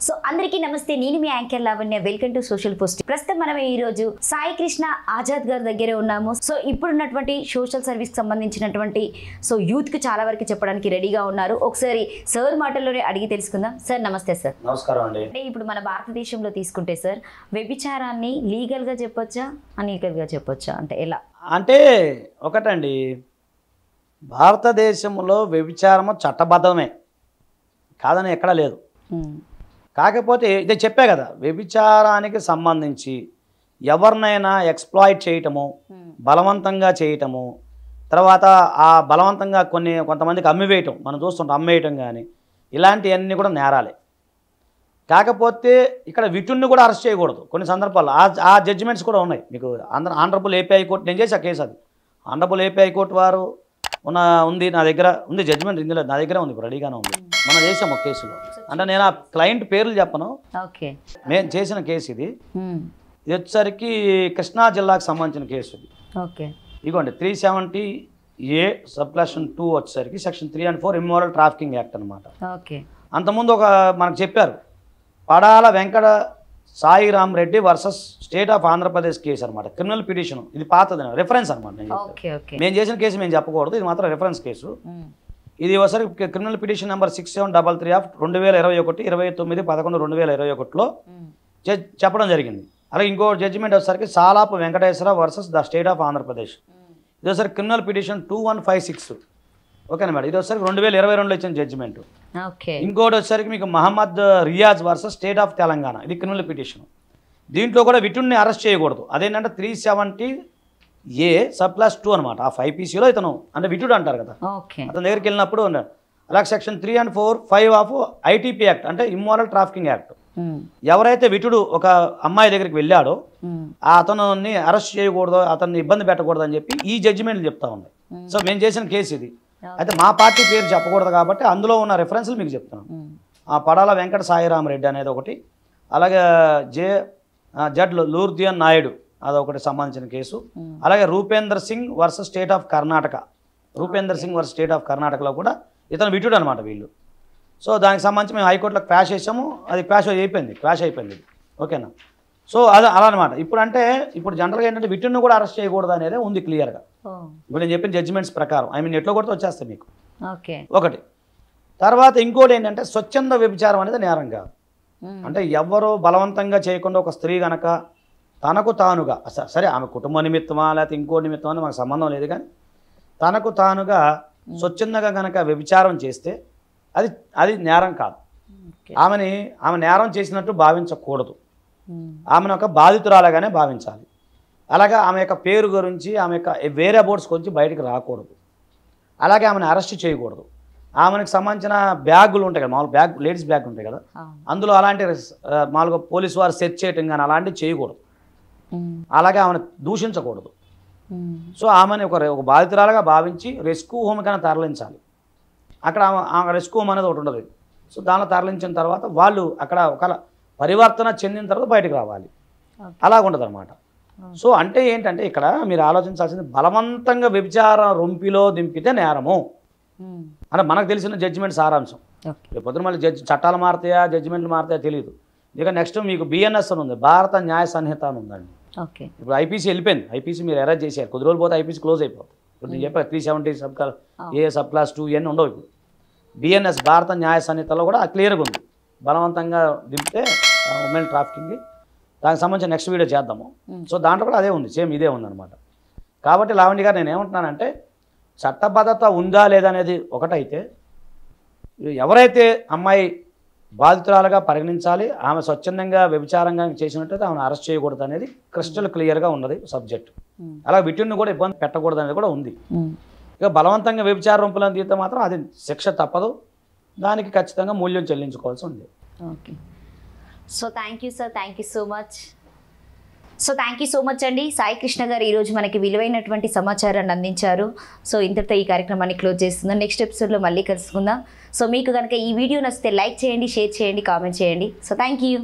So అందరికీ నమస్తే, నేను మీ anchor Lavanya. Welcome to Social Post. ప్రస్తుతం మనం ఈ రోజు సాయి కృష్ణ ఆజాద్ గారి దగ్గరే ఉన్నాము. సో ఇప్పుడున్నటువంటి సోషల్ సర్వీస్ కి సంబంధించినటువంటి యూత్ కి చాలా వరకు చెప్పడానికి రెడీగా ఉన్నారు. ఒకసారి సార్ మాటల్లోనే అడిగి తెలుసుకుందాం. సార్ నమస్తే. సార్ నమస్కారం అండి. అంటే ఇప్పుడు మన భారతదేశంలో తీసుకుంటే సార్, వ్యభిచారాన్ని లీగల్ గా చెప్పొచ్చా, అనీగల్ గా చెప్పొచ్చా, అంటే ఎలా? అంటే ఒకటండి, భారతదేశంలో వ్యభిచారము చట్టబద్ధమే, కాదని ఎక్కడా లేదు. కాకపోతే ఇదే చెప్పే కదా, వ్యభిచారానికి సంబంధించి ఎవరినైనా ఎక్స్ప్లాయిట్ చేయటము, బలవంతంగా చేయటము, తర్వాత ఆ బలవంతంగా కొంతమందికి అమ్మివేయటం, మనం చూస్తుంటాం, అమ్మేయటం కానీ ఇలాంటివన్నీ కూడా నేరాలే. కాకపోతే ఇక్కడ విటున్ని కూడా అరెస్ట్ చేయకూడదు కొన్ని సందర్భాల్లో. ఆ జడ్జిమెంట్స్ కూడా ఉన్నాయి మీకు. ఆనరబుల్ ఏపీ హైకోర్టు, నేను చేసే కేసు అది. ఆనరబుల్ ఏపీ హైకోర్టు వారు ఉంది, నా దగ్గర ఉంది జడ్జిమెంట్, ఇందులో నా దగ్గర ఉంది, ఇప్పుడు రెడీగానే ఉంది. మనం చేసాము ఒక కేసులో. అంటే నేను ఆ క్లయింట్ పేర్లు చెప్పను, మేము చేసిన కేసు ఇది. ఇది వచ్చేసరికి కృష్ణా జిల్లాకు సంబంధించిన కేసు ఇది. ఇదిగోండి 370A సబ్క్లాషన్ 2 వచ్చేసరికి section 3 and 4 immoral trafficking act అనమాట. అంతకుముందు మనకు చెప్పారు, Padala Venkata Sairam Reddy versus state of Andhra Pradesh case అనమాట. క్రిమినల్ పిటిషన్, ఇది పాతది, రెఫరెన్స్ అనమాట. మేము చేసిన కేసు మేము చెప్పకూడదు, ఇది మాత్రం రెఫరెన్స్ కేసు. ఇది ఒకసారి క్రిమినల్ పిటిషన్ నెంబర్ 6733 ఆఫ్ 2021 29/11/2021లో చెప్పడం జరిగింది. అలాగే ఇంకో జడ్జిమెంట్ వచ్చేసరికి Salapu Venkateswara versus the state of Andhra Pradesh. ఇది ఒకసారి క్రిమినల్ పిటిషన్ 2156. ఓకేనా మేడం, ఇది వచ్చేసరికి 2022లో ఇచ్చిన జడ్జిమెంట్. ఇంకోటి వచ్చేసరికి మీకు Mohammed Riyaz versus state of Telangana, ఇది క్రిమినల్ పిటిషన్. దీంట్లో కూడా విటున్ని అరెస్ట్ చేయకూడదు. అదేంటంటే 370A సబ్క్లాస్ 2 అనమాట. ఆ 5PC ఇతను అంటే విటుడు అంటారు కదా, అతని దగ్గరికి వెళ్ళినప్పుడు ఉన్నాడు. అలాగే section 3 and 4 5 of ITP act, అంటే ఇమ్మోరల్ ట్రాఫికింగ్ యాక్ట్. ఎవరైతే విటుడు ఒక అమ్మాయి దగ్గరికి వెళ్ళాడో అతన్ని అరెస్ట్ చేయకూడదు, అతన్ని ఇబ్బంది పెట్టకూడదు అని చెప్పి ఈ జడ్జిమెంట్లు చెప్తా ఉన్నాయి. సో మేము చేసిన కేసు ఇది. అయితే మా పార్టీ పేరు చెప్పకూడదు కాబట్టి అందులో ఉన్న రెఫరెన్స్లు మీకు చెప్తున్నాను. పడాల వెంకట సాయిరామ్ రెడ్డి అనేది ఒకటి, అలాగే జడ్ లూర్దియన్ నాయుడు అదొకటి సంబంధించిన కేసు. అలాగే Rupender Singh versus state of Karnataka, Rupender Singh versus state of కర్ణాటకలో కూడా ఇతను విటుడు అనమాట వీళ్ళు. సో దానికి సంబంధించి మేము హైకోర్టులో క్వాష్ చేసాము, అది క్వాష్ అయిపోయింది. ఓకేనా. సో అలా అనమాట. ఇప్పుడు జనరల్గా ఏంటంటే విటున్ని కూడా అరెస్ట్ చేయకూడదు అనేది ఉంది క్లియర్గా. ఇప్పుడు నేను చెప్పిన జడ్జిమెంట్స్ ప్రకారం ఎట్లా కొడితే వచ్చేస్తాయి మీకు. ఒకటి. తర్వాత ఇంకోటి ఏంటంటే స్వచ్ఛంద వ్యభిచారం అనేది నేరం కాదు. అంటే ఎవరు బలవంతంగా చేయకుండా ఒక స్త్రీ కనుక తనకు తానుగా, సరే ఆమె కుటుంబ నిమిత్తమా లేకపోతే ఇంకో నిమిత్తమా అని మాకు సంబంధం లేదు, కానీ తనకు తానుగా స్వచ్ఛందంగా కనుక వ్యభిచారం చేస్తే అది నేరం కాదు. ఆమె నేరం చేసినట్టు భావించకూడదు, ఆమెను ఒక బాధితురాలుగానే భావించాలి. అలాగే ఆమె యొక్క పేరు గురించి, ఆమె యొక్క వేరే అబౌట్స్ గురించి బయటకు రాకూడదు. అలాగే ఆమెను అరెస్ట్ చేయకూడదు. ఆమెకు సంబంధించిన బ్యాగులు ఉంటాయి కదా, మామూలు బ్యాగ్, లేడీస్ బ్యాగ్ ఉంటాయి కదా, అందులో అలాంటి మామూలుగా పోలీసు వారు సెర్చ్ చేయటం కానీ అలాంటివి చేయకూడదు. అలాగే ఆమెను దూషించకూడదు. సో ఆమెను ఒక బాధితురాలుగా భావించి రెస్క్యూ హోమ్ కన్నా తరలించాలి. అక్కడ ఆమె రెస్క్యూ హోమ్ అనేది ఒకటి ఉండదు. సో దానిలో తరలించిన తర్వాత వాళ్ళు అక్కడ ఒక పరివర్తన చెందిన తర్వాత బయటకు రావాలి. అలాగుండదు అనమాట. సో అంటే ఏంటంటే ఇక్కడ మీరు ఆలోచించాల్సింది, బలవంతంగా వ్యభిచారం రొంపిలో దింపితే నేరము అంటే మనకు తెలిసిన జడ్జిమెంట్ సారాంశం. పొద్దున మళ్ళీ చట్టాలు మారుతాయా, జడ్జిమెంట్లు మారుతాయా తెలియదు. ఇక నెక్స్ట్ మీకు BNS అని ఉంది, భారత న్యాయ సంహిత అని ఉందండి. ఇప్పుడు IPC వెళ్ళిపోయింది. IPC మీరు అరెస్ట్ చేశారు, కొద్ది రోజులు పోతే IPC క్లోజ్ అయిపోతుంది. ఇప్పుడు నేను చెప్పాను 370A సబ్క్లాస్ 2 ఇవన్నీ ఉండవు. ఇప్పుడు BNS భారత న్యాయ సంహితలో కూడా క్లియర్గా ఉంది, బలవంతంగా దింపితే ఉమెన్ ట్రాఫికింగ్. దానికి సంబంధించి నెక్స్ట్ వీడియో చేద్దాము. సో దాంట్లో కూడా అదే ఉంది, సేమ్ ఇదే ఉందన్నమాట. కాబట్టి లావణ్య గారు నేను ఏమంటున్నానంటే, చట్టబద్ధత ఉందా లేదా అనేది ఒకటైతే, ఎవరైతే అమ్మాయి బాధితురాలుగా పరిగణించాలి, ఆమె స్వచ్ఛందంగా వ్యభిచారంగా చేసినట్టయితే ఆమెను అరెస్ట్ చేయకూడదు అనేది క్రిస్టల్ క్లియర్గా ఉన్నది సబ్జెక్ట్. అలాగే విటున్ని కూడా ఇబ్బంది పెట్టకూడదు అనేది కూడా ఉంది. ఇక బలవంతంగా వ్యభిచార రొంపులను తీస్తే మాత్రం అది శిక్ష తప్పదు, దానికి ఖచ్చితంగా మూల్యం చెల్లించుకోవాల్సి ఉంది. So thank you sir, thank you so much అండి. సాయి కృష్ణ గారు ఈరోజు మనకి విలువైనటువంటి సమాచారాన్ని అందించారు. సో ఇంతటితో ఈ కార్యక్రమాన్ని క్లోజ్ చేస్తున్నాం. నెక్స్ట్ ఎపిసోడ్లో మళ్ళీ కలుసుకుందాం. సో మీకు కనుక ఈ వీడియో నచ్చితే లైక్ చేయండి, షేర్ చేయండి, కామెంట్ చేయండి. So thank you.